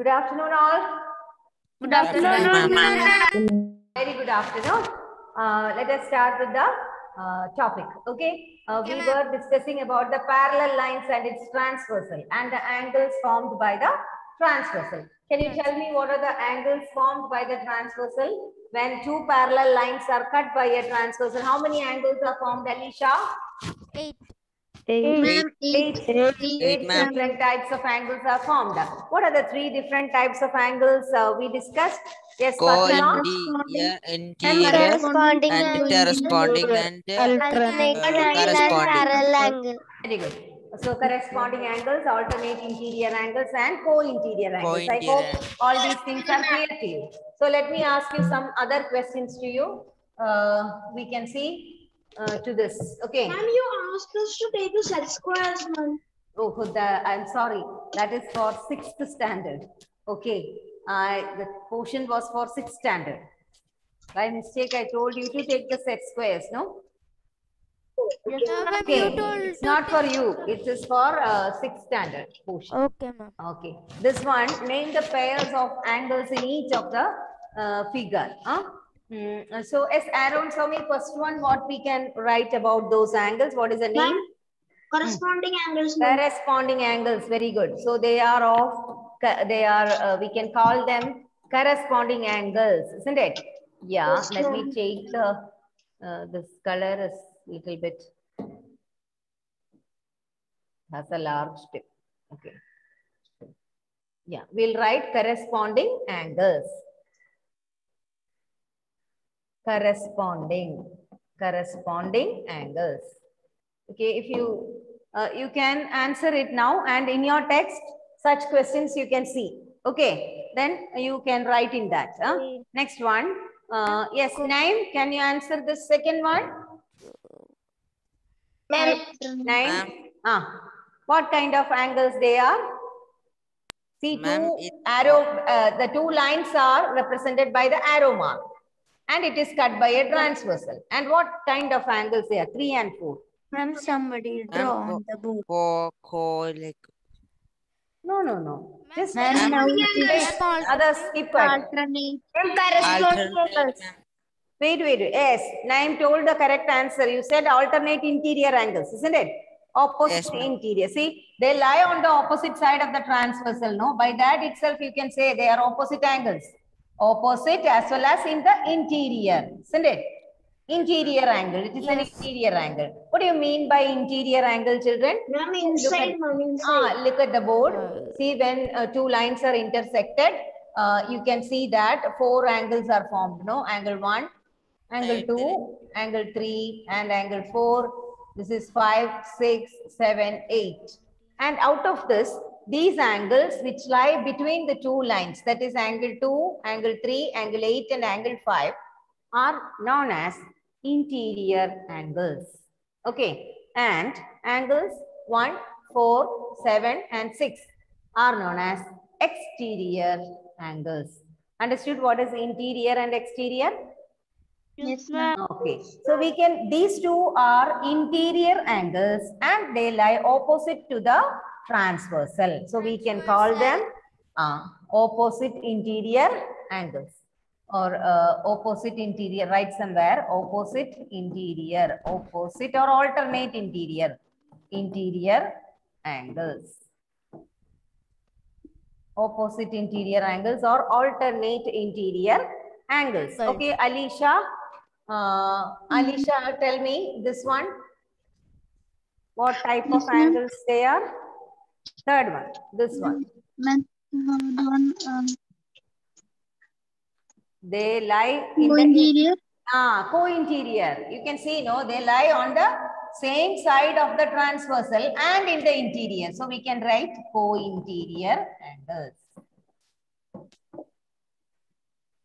Good afternoon, all. Good afternoon, ma'am. Very good afternoon. Let us start with the topic. Okay. We were discussing about the parallel lines and its transversal and the angles formed by the transversal. Can you tell me what are the angles formed by the transversal? When two parallel lines are cut by a transversal, how many angles are formed, Alicia? 8. Eight different types of angles are formed. What are the three different types of angles we discussed? Yes, Fatima. Co-interior, interior, and corresponding and corresponding. Very good. So corresponding angles, alternate interior angles, and co-interior angles. I hope all these things are clear to you. So let me ask you some other questions to you. We can see to this. Okay. Ma'am, you asked us to take the set squares, ma'am. Oh, I'm sorry. That is for 6th standard. Okay. The portion was for 6th standard. By mistake, I told you to take the set squares, no? Yes, ma'am. Okay. It's not for you. It is for 6th standard portion. Okay, ma'am. Okay. This one, name the pairs of angles in each of the figure. So, as Aaron, show me first one, what we can write about those angles. What is the name? Corresponding angles, ma'am. Corresponding angles. Very good. So, they are of, we can call them corresponding angles, isn't it? Yeah. Yes, Let me ma'am. take the, this color is little bit, has a large tip. Okay. Yeah, we'll write corresponding angles. Corresponding angles. Okay, if you you can answer it now, and in your text such questions you can see. Okay, then you can write in that. Next one. Yes, Naim, can you answer the second one? Naim. What kind of angles they are? See, the two lines are represented by the arrow mark, and it is cut by a transversal. And what kind of angles they are? 3 and 4. Ma'am, somebody draw on the board. Like No. Just Ma'am, now others keep quiet. alternate. Wait. Yes, Naim told the correct answer. You said alternate interior angles, isn't it? Opposite interior. See, they lie on the opposite side of the transversal. No, by that itself you can say they are opposite angles. Opposite as well as in the interior, isn't it? Interior angle. It is an interior angle. What do you mean by interior angle, children? Ma'am, inside, ma'am, inside. Look at the board. See, when two lines are intersected, you can see that 4 angles are formed. No, angle 1, angle 2, angle 3, and angle 4. This is 5, 6, 7, 8. And out of this, these angles which lie between the two lines, that is angle 2, angle 3, angle 8, and angle 5, are known as interior angles. Okay. And angles 1, 4, 7, and 6 are known as exterior angles. Understood what is interior and exterior? Yes, ma'am. Okay. So we can, these two are interior angles and they lie opposite to the transversal. So we can call them opposite interior angles, or opposite interior, write somewhere, opposite interior, opposite or alternate interior angles. Opposite interior angles or alternate interior angles. Okay, Alicia. Alicia, tell me this one. What type of angles they are? Third one, this one. They lie in Co-interior. the co-interior. You can see, no, they lie on the same side of the transversal and in the interior. So we can write co-interior angles.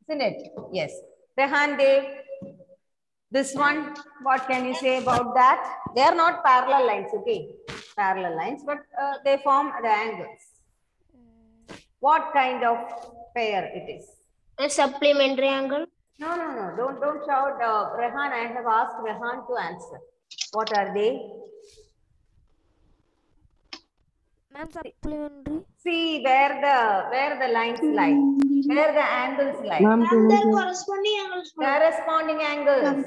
Isn't it? Yes. Rehan Dev, this one, what can you say about that? They are not parallel lines, okay? Parallel lines, but they form the angles. What kind of pair it is? A supplementary angle. No. Don't shout. Rehan, I have asked Rehan to answer. What are they? Ma'am, supplementary. See where the lines lie, where the angles lie. Corresponding angles. Corresponding angles,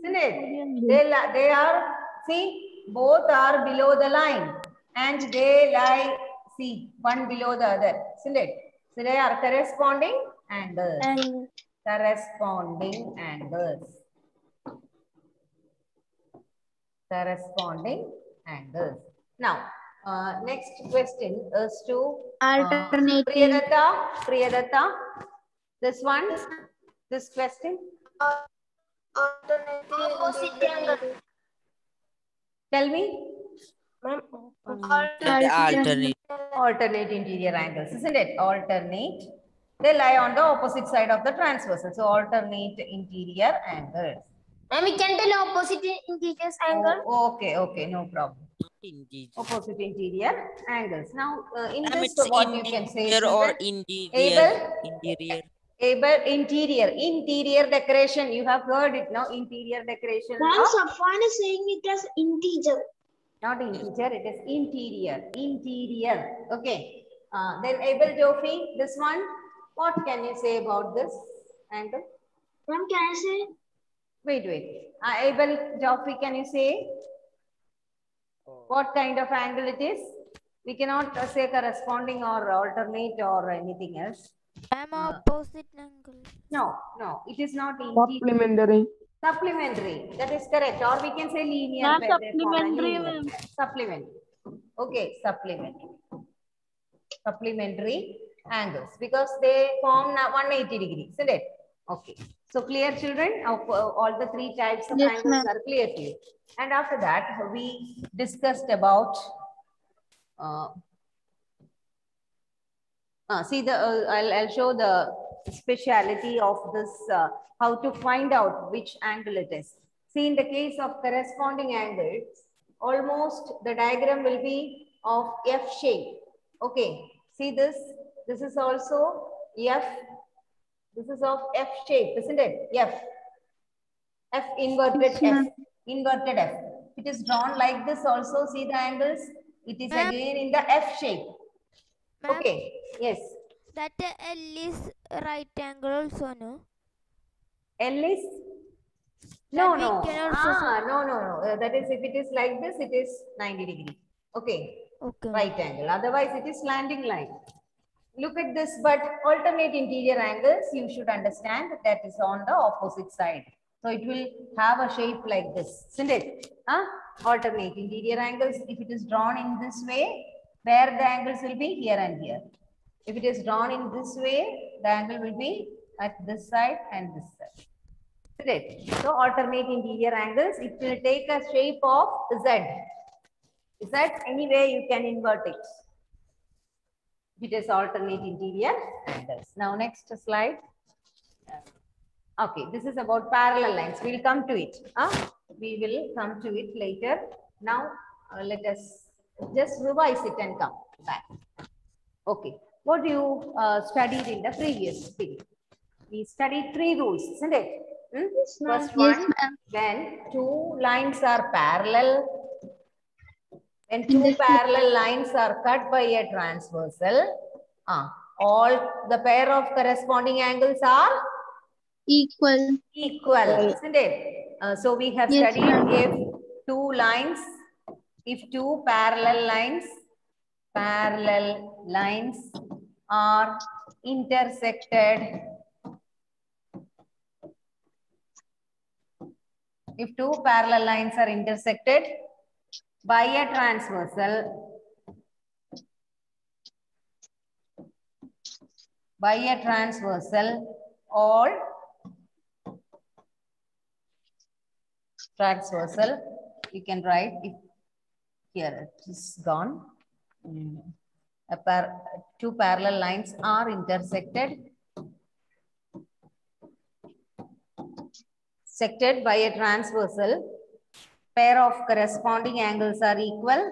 isn't it? They are, see, both are below the line and they lie, see, one below the other, isn't it? So they are corresponding angles. Corresponding angles. Corresponding angles. Now, next question is to Alternating. Priyadatta, this one, this question. Tell me. Alternate interior angles, isn't it? Alternate. They lie on the opposite side of the transversal. So alternate interior angles. We can tell opposite interior angle. Oh, okay, no problem. Interior. Opposite interior angles. Now, in Ma'am, this, it's what you can say, interior or children? interior? Interior. Interior decoration. You have heard it now. Interior decoration. Safwan is saying it as integer. Not integer, it is interior. Interior. Okay. Then Abel Jofi, this one. What can you say about this angle? Ma'am, can I say? Wait. Abel Jofi, can you say what kind of angle it is? We cannot say corresponding or alternate or anything else. Ma'am, opposite angle. No, it is not interior. Supplementary. That is correct. Or we can say linear. Supplementary. Okay, supplementary. Supplementary angles because they form 180 degrees, isn't it? Okay. So clear, children? All the three types of angles are clear to you. And after that, we discussed about see I'll show the speciality of this, how to find out which angle it is. See, in the case of corresponding angles, almost the diagram will be of F shape. Okay, see this is also F. This is of F shape, isn't it? F inverted F. Inverted F. It is drawn like this also. See the angles? It is again in the F shape. Okay, yes. That L is right angle also, no? L is? No. No. That is, if it is like this, it is 90 degrees. Okay. Right angle. Otherwise, it is slanting line. Look at this, but alternate interior angles, you should understand that is on the opposite side. So it will have a shape like this, isn't it? Alternate interior angles, if it is drawn in this way, where the angles will be here and here. If it is drawn in this way, the angle will be at this side and this side. Isn't it? So alternate interior angles, it will take a shape of Z. Is that any way you can invert it? It is alternate interior angles. Now next slide. Okay, this is about parallel lines. We'll come to it. We will come to it later. Now let us just revise it and come back. Okay, what you studied in the previous period? We studied 3 rules, isn't it? First one, when 2 lines are parallel, when 2 parallel lines are cut by a transversal, all the pair of corresponding angles are equal, isn't it? So we have studied if 2 parallel lines are intersected. If 2 parallel lines are intersected by a transversal, all transversal, you can write it here, it is gone. 2 parallel lines are intersected by a transversal, pair of corresponding angles are equal.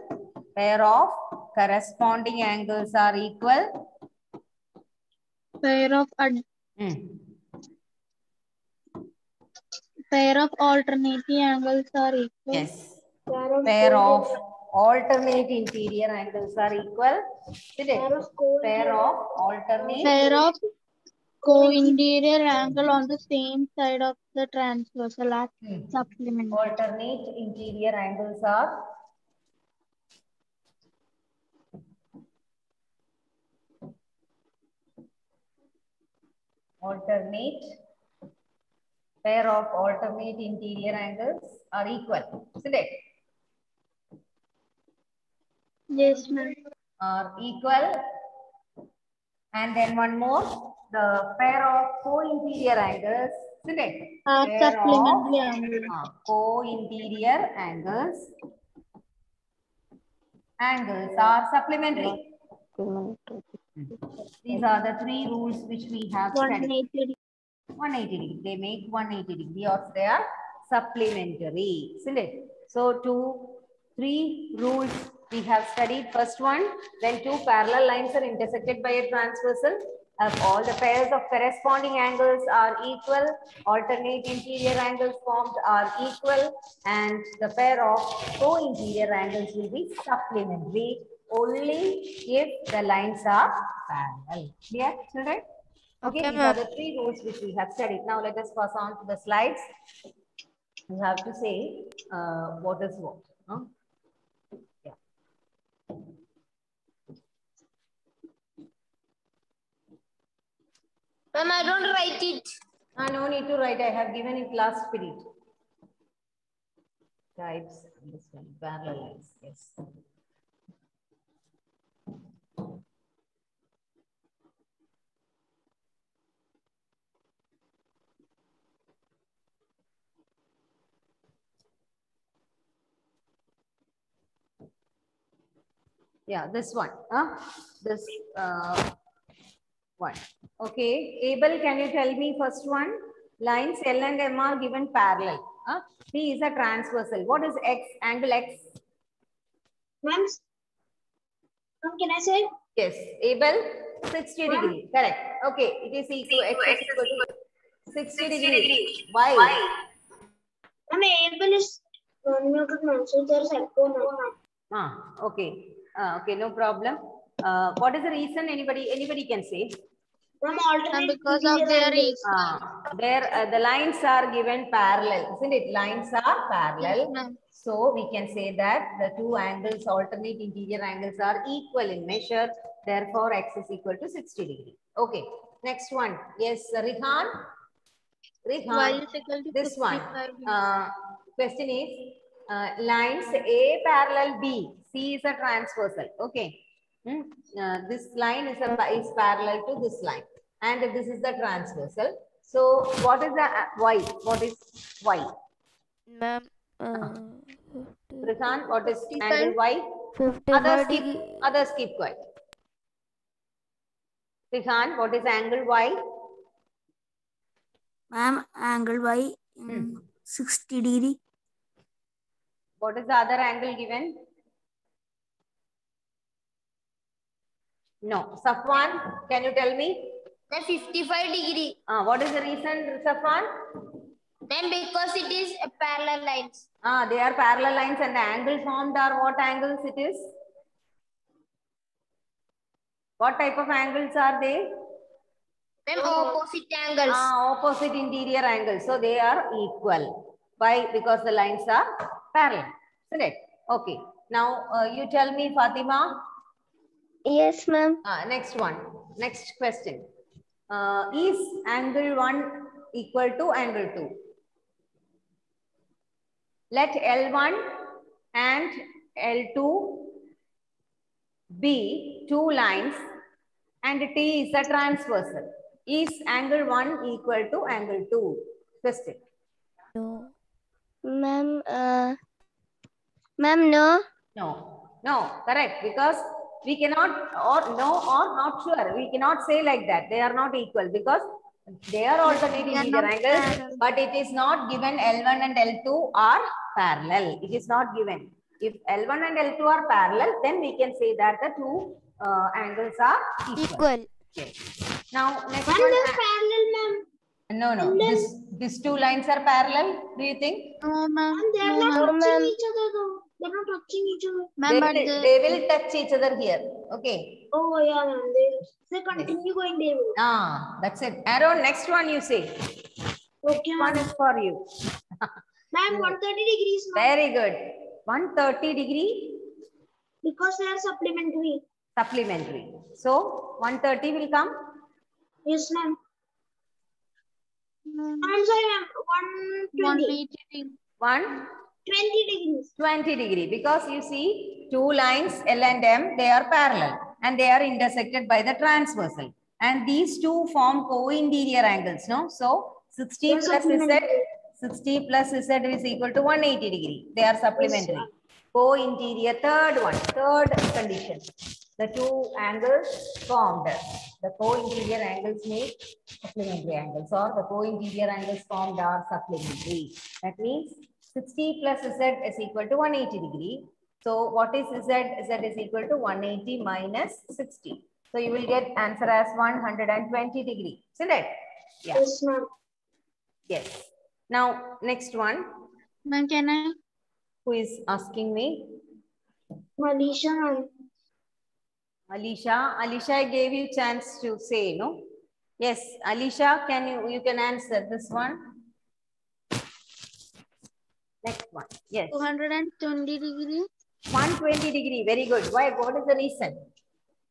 Pair of corresponding angles are equal. Pair of alternating angles are equal. Yes. Pair of alternate interior angles are equal. Isn't it? Pair of alternate. Pair of co-interior angle on the same side of the transversal are supplementary. Alternate interior angles are pair of alternate interior angles are equal. Isn't it? Yes, ma'am. Are equal. And then one more, the pair of co-interior angles, isn't it? Are Pair supplementary of angles. co-interior angles are supplementary. These are the three rules which we have studied. 180. 180 degree. They make 180 degree or they are supplementary, isn't it? So three rules we have studied. First one, when two parallel lines are intersected by a transversal, all the pairs of corresponding angles are equal, alternate interior angles formed are equal, and the pair of co-interior angles will be supplementary only if the lines are parallel. Clear, children? Okay, Okay, these are ma'am. the three rules which we have studied. Now let us pass on to the slides. You have to say what is what. Huh? Yeah. Ma'am, I don't write it. No need to write. I have given it last period. Types, this one, parallel lines. Yes. Yeah, this one. This one. Okay. Abel, can you tell me first one? Lines L and M are given parallel. P is a transversal. What is X? Angle X? Ma'am, can I say? Yes. Abel, 60 degree. Correct. Okay. It is equal. X is equal to 60 degree. Why? Ma'am, Abel is unmuted, ma'am. So there's echo now. Okay. Okay, no problem. What is the reason? Anybody can say? Ma'am, alternate Because of their The lines are given parallel, isn't it? Lines are parallel. Yes, So we can say that the two angles, alternate interior angles are equal in measure. Therefore, X is equal to 60 degree. Okay. Next one. Yes, Rihan. Y is equal to This one. 55. Question is lines A parallel B. C is a transversal. Okay. This line is parallel to this line. And this is the transversal. So what is the Y? What is Y? Ma'am, Rihan, what is angle Y? 55 degree. Others keep quiet. Rihan, what is angle Y? Ma'am, angle Y 60 degree. What is the other angle given? No. Safwan, can you tell me? The 55 degree. What is the reason, Safwan? Then because it is a parallel lines. They are parallel lines and the angle formed are what angles it is? What type of angles are they? Then opposite angles. Opposite interior angles. So they are equal. Why? Because the lines are parallel. Isn't it? Okay. Now you tell me, Fatima. Yes, ma'am. Next one. Next question. Is angle 1 equal to angle 2? Let L1 and L2 be two lines and T is a transversal. Is angle 1 equal to angle 2? Question. No. Ma'am, ma'am, no. No, correct. Because we cannot, or no, or not sure. We cannot say like that. They are not equal because they are alternate interior angles, but it is not given L1 and L2 are parallel. It is not given. If L1 and L2 are parallel, then we can say that the two angles are equal. Okay. Now, next one. Parallel, ma'am. No. These two lines are parallel. Do you think? No, ma'am. They are not touching each other though. They're not touching each other. They Ma'am, but will, they will touch each other here. Okay. Oh yeah, ma'am. They continue going there. Ah, that's it. Aaron, next one you say. Okay, One ma'am. is for you. Ma'am, 130 degrees, ma'am. Very good. 130 degree Because they are supplementary. supplementary. So 130 will come. Yes, ma'am. ma'am, I'm sorry, ma'am. 120. 180. 20 degrees. 120 degree, because you see two lines L and M, they are parallel and they are intersected by the transversal, and these two form co-interior angles, no? So 60 They're plus Z, supplementary. 60 plus Z is equal to 180 degree. They are supplementary. ma'am. Co-interior, third condition. The two angles formed, the co-interior angles make supplementary angles, or the co-interior angles formed are supplementary. That means 60 plus Z is equal to 180 degree. So what is Z? Z is equal to 180 minus 60. So you will get answer as 120 degree. Isn't it? Yeah. Yes, ma'am. Yes. Now next one. Ma'am, can I? Who is asking me? Manisha, ma'am. Alicia. Alicia, I gave you chance to say, no? Yes, Alicia, you can answer this one. Next one. Yes. 220 degrees 120 degree. Very good. Why? What is the reason?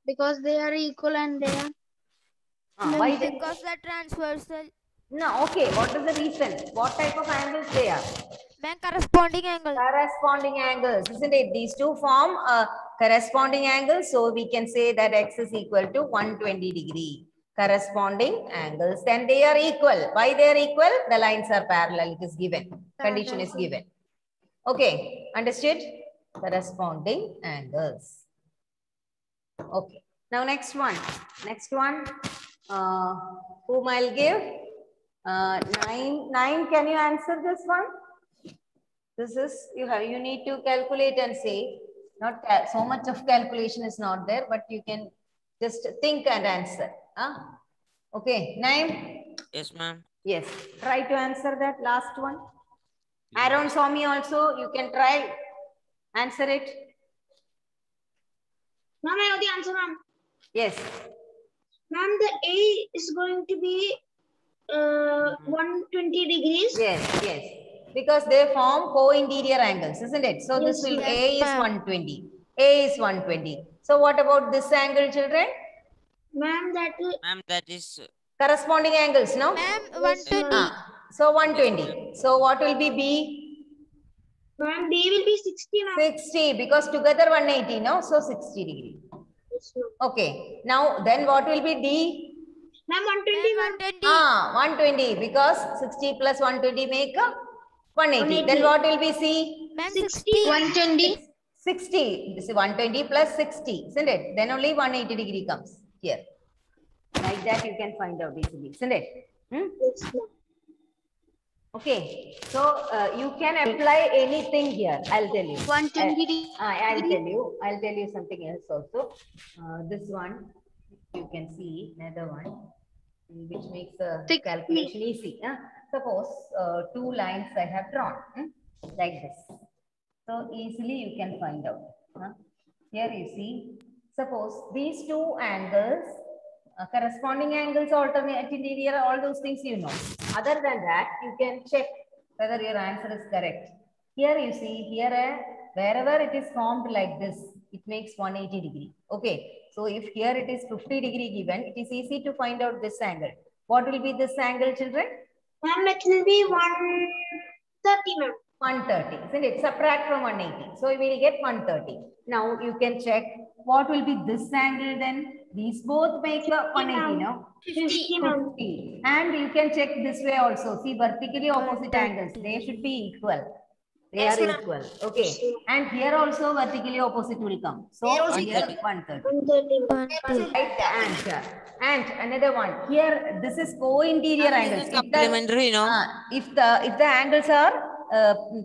because they are equal and they are. Why? Because the transversal. No, okay. What is the reason? What type of angles they are? Ma'am, corresponding angle. Corresponding angles, isn't it? These two form a corresponding angle. So we can say that X is equal to 120 degree. Corresponding angles. Then they are equal. Why they are equal? The lines are parallel. It is given. Condition is given. Okay. Understood? Corresponding angles. Okay. Now next one. Next one. Whom I'll give? 9. Can you answer this one? This is, you need to calculate and say, not so much of calculation is not there, but you can just think and answer. Okay, 9. Yes, ma'am. Yes, try to answer that last one. Aaron Swami also, you can try answer it. Ma'am, I know the answer, ma'am. Yes. Ma'am, the A is going to be 120 degrees. Yes. Because they form co-interior angles, isn't it? So this Yes, will, yes, A is ma'am. 120. A is 120. So what about this angle, children? Ma'am, that will. Ma'am, that is Corresponding angles, no? Ma'am, Yes, 120. ma'am. So 120. So what will be B? Ma'am, B will be 60, ma'am. 60, because together 180, no? So 60 degree. Yes, ma'am. Okay. Now then what will be D? Ma'am, 120, ma'am. 120. 120, because 60 plus 120 make 180. 180. Then what will be C? Ma'am, 60. 60. 120. 60. This is 120 plus 60, isn't it? Then only 180 degree comes here. Like that you can find out easily, isn't it? Yes, ma'am. Okay. So you can apply anything here. I'll tell you. 120 I'll tell you something else also. This one, you can see another one, which makes the 60. calculation easy. Suppose two lines I have drawn like this. So easily you can find out. Here you see, suppose these two angles, corresponding angles, alternate interior, all those things you know. Other than that, you can check whether your answer is correct. Here you see, here wherever it is formed like this, it makes 180 degree. Okay. So if here it is 50 degree given, it is easy to find out this angle. What will be this angle, children? Ma'am, it will be 130, ma'am. 130, isn't it? Subtract from 180. So we will get 130. Now you can check what will be this angle then. These both make 180, no? 50, ma'am. 50. And you can check this way also. See, vertically opposite angles. They should be equal. They Yes, are ma'am. equal. Okay. And here also vertically opposite will come. So here 130. 130, ma'am. 130. Right answer. And another one. Here, this is co-interior angles. If the- supplementary, no? if the angles are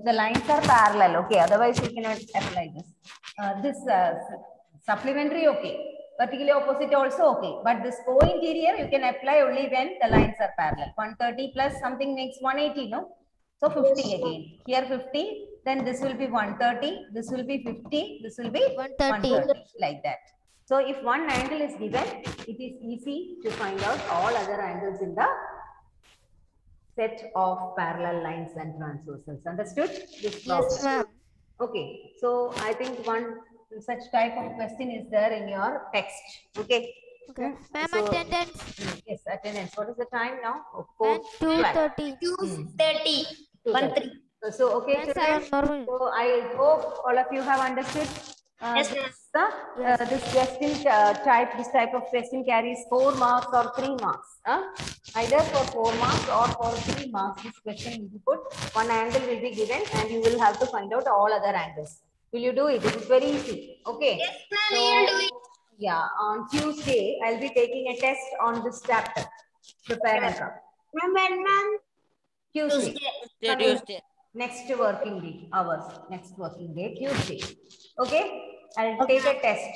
the lines are parallel, okay. Otherwise, you cannot apply this. This supplementary, okay. Vertically opposite also okay. But this co-interior you can apply only when the lines are parallel. 130 plus something makes 180, no? So 50 Yes, again. Here 50, then this will be 130, this will be 50, this will be 130. 130, like that. So if one angle is given, it is easy to find out all other angles in the set of parallel lines and transversals. Understood this problem? Yes, ma'am. Okay, so I think one such type of question is there in your text. Okay. Okay. Ma'am, So, attendance. yes, attendance. What is the time now? Oh, Ma'am, 4:12. 2:30. 2:30. 2:30. So, okay, Ma'am, children. 7 more minutes. So, I hope all of you have understood. Yes, ma'am. Yes. This question this type of question carries 4 marks or 3 marks. Either for 4 marks or for 3 marks, this question will be put. One angle will be given and you will have to find out all other angles. Will you do it? It is very easy. Okay. Yes, ma'am, So, we will do it. yeah, on Tuesday, I'll be taking a test on this chapter. Prepare and come. Ma'am. Tuesday. Tuesday. Next working day, hours. Next working day, Tuesday. Okay? I'll take a test.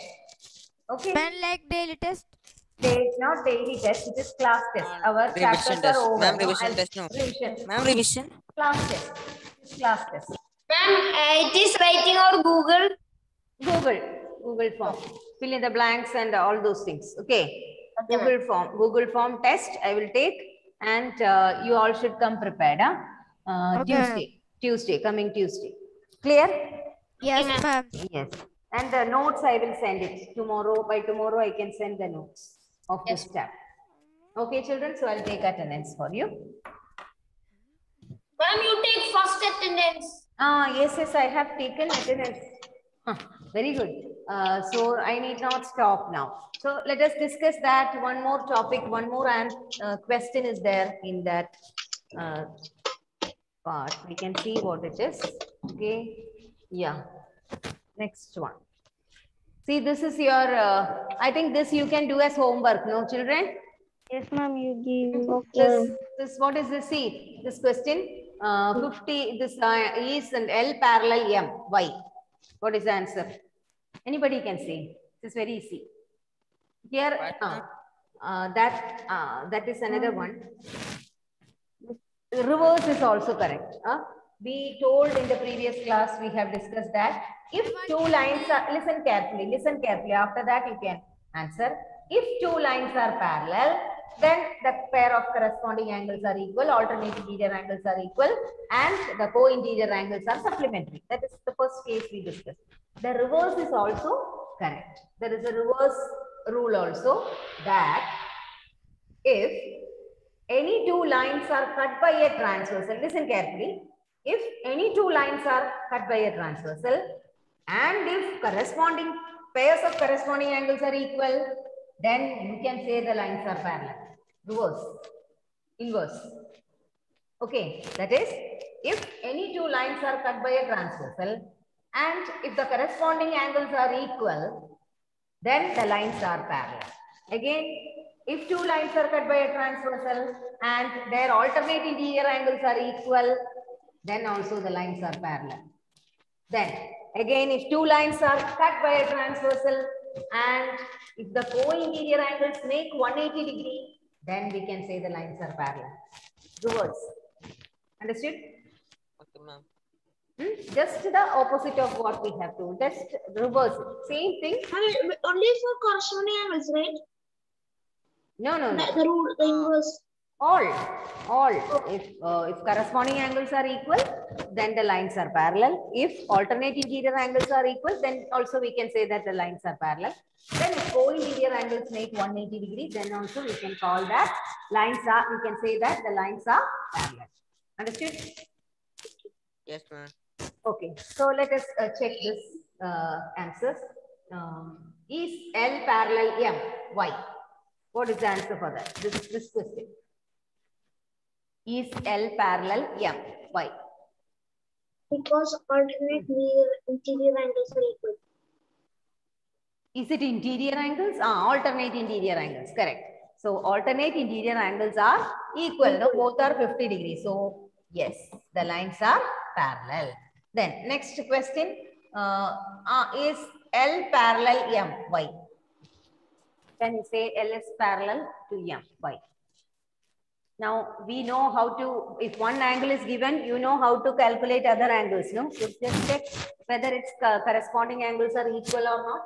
Okay? Ma'am, like daily test. Not daily test, it is class test. Our Revision chapters test. are over. Ma'am, no? revision I'll- test. No. Revision. Ma'am, revision. Class test. It's class test. Ma'am, it is writing or Google. Google form. Fill in the blanks and all those things. Okay. Google form test I will take, and you all should come prepared. Okay. Tuesday, coming Tuesday. Clear? Yes, ma'am. Yes. And the notes I will send it tomorrow. By tomorrow, I can send the notes of this chapter. Okay, children. So I'll take attendance for you. Ma'am, you take first attendance. Yes, I have taken attendance. Very good. So I need not stop now. So let us discuss that one more topic, one more question is there in that part. We can see what it is. Okay. Yeah. Next one. See, this is your, I think this you can do as homework, no children? Yes, ma'am, you give. This, what is this? See, this question, 50, this is an L parallel M, Y. What is the answer? Anybody can say. This is very easy. Here, that is another one. Reverse is also correct. We told in the previous class, we have discussed that if two lines are, listen carefully, after that you can answer. If two lines are parallel, then the pair of corresponding angles are equal, alternate interior angles are equal, and the co-interior angles are supplementary. That is the first case we discussed. The reverse is also correct. There is a reverse rule also, that if any two lines are cut by a transversal, listen carefully, if any two lines are cut by a transversal and if corresponding pairs of corresponding angles are equal, then you can say the lines are parallel. Reverse, inverse. Okay, that is, if any two lines are cut by a transversal and if the corresponding angles are equal, then the lines are parallel. Again, if two lines are cut by a transversal and their alternate interior angles are equal, then also the lines are parallel. Then again, if two lines are cut by a transversal and if the co-interior angles make 180 degree, then we can say the lines are parallel. Reverse. Understood? Okay, ma'am. Just the opposite of what we have to. Just reverse it. Same thing. Only for corresponding angles, right? No. The rule, the inverse. All. If corresponding angles are equal, then the lines are parallel. If alternate interior angles are equal, then also we can say that the lines are parallel. Then if co-interior angles make 180 degrees, then also we can call that lines are, we can say that the lines are parallel. Understood? Yes, ma'am. Okay, so let us check this answers. Is L parallel M? Why? What is the answer for that? This question. Is L parallel M? Why? Because alternate interior angles are equal. Is it interior angles? Alternate interior angles, correct. So alternate interior angles are equal. No, both are 50 degrees. So yes, the lines are parallel. Then next question, is L parallel M? Why? Can you say L is parallel to M? Why? Now we know how to, if one angle is given, you know how to calculate other angles, no? Just check whether its corresponding angles are equal or not.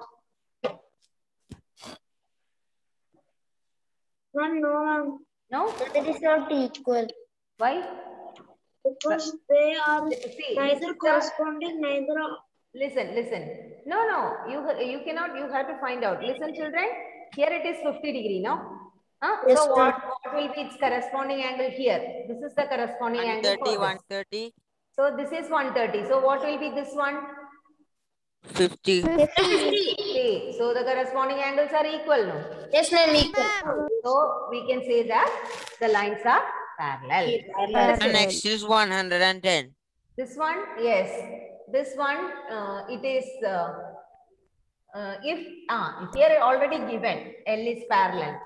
No, No? that is not equal. Why? Because they are See, neither corresponding, neither are. Listen. No, you cannot, you have to find out. Listen, children, here it is 50 degree, no? Yes, So ma'am. what will be its corresponding angle here? This is the corresponding angle for 130, this. 130, So this is 130. So what will be this one? 50. 50. So the corresponding angles are equal, no? Yes, ma'am, equal. Ma'am. So we can say that the lines are parallel. And next is 110. This one, yes. This one, it is, if here already given L is parallel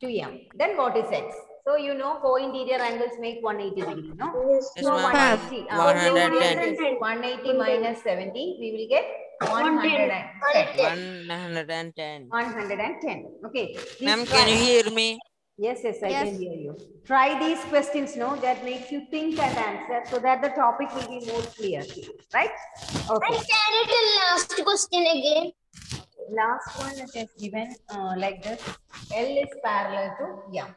to M, then what is X? So you know co-interior angles make 180 degree, no? Yes, Yes, So ma'am. 180, 110. 180 minus 70, we will get 110. 110. 110. Okay. Please Ma'am, try. can you hear me? Yes, I Yes. can hear you. Try these questions, no? That makes you think and answer so that the topic will be more clear, right? Okay. Can you tell last question again? Last one it is given like this. L is parallel to M.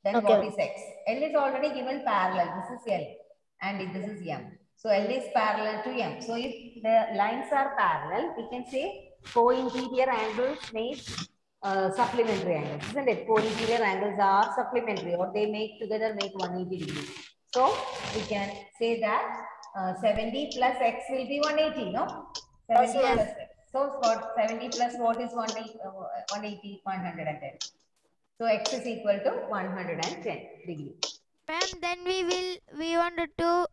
Then Okay. what is X? L is already given parallel. This is L and this is M. So L is parallel to M. So if the lines are parallel, we can say co-interior angles make supplementary angles, isn't it? Co-interior angles are supplementary or they make together make 180 degrees. So we can say that 70 plus X will be 180, no? 70 Yes. plus X. So what 70 plus what is 180, 110. So X is equal to 110 degree. Ma'am, then we wanted to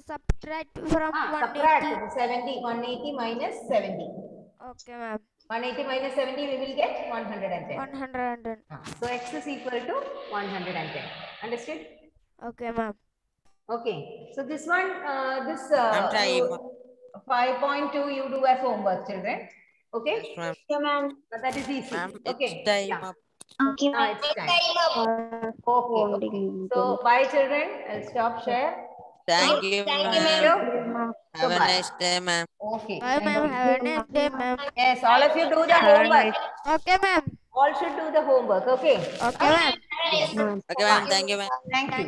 subtract from 180. Subtract 70, 180 minus 70. Okay, ma'am. 180 minus 70, we will get 110. 110. So X is equal to 110. Understood? Okay, ma'am. Okay. So this one, I'm trying. 5.2 you do as homework, children. Okay? Yes, ma'am. Okay, ma'am. That is easy. Ma'am, Okay. it's time Yeah. up. Okay, It's time. Okay. So bye, children. I'll stop share. Thank you, Thank you, ma'am. ma'am. Have a Goodbye. nice day, ma'am. Okay. Bye, ma'am. Have a nice day, ma'am. Yes, all of you do the homework. Okay, ma'am. All should do the homework. Okay. Okay, ma'am. Yes. Okay, ma'am. Thank you, ma'am. Thank you.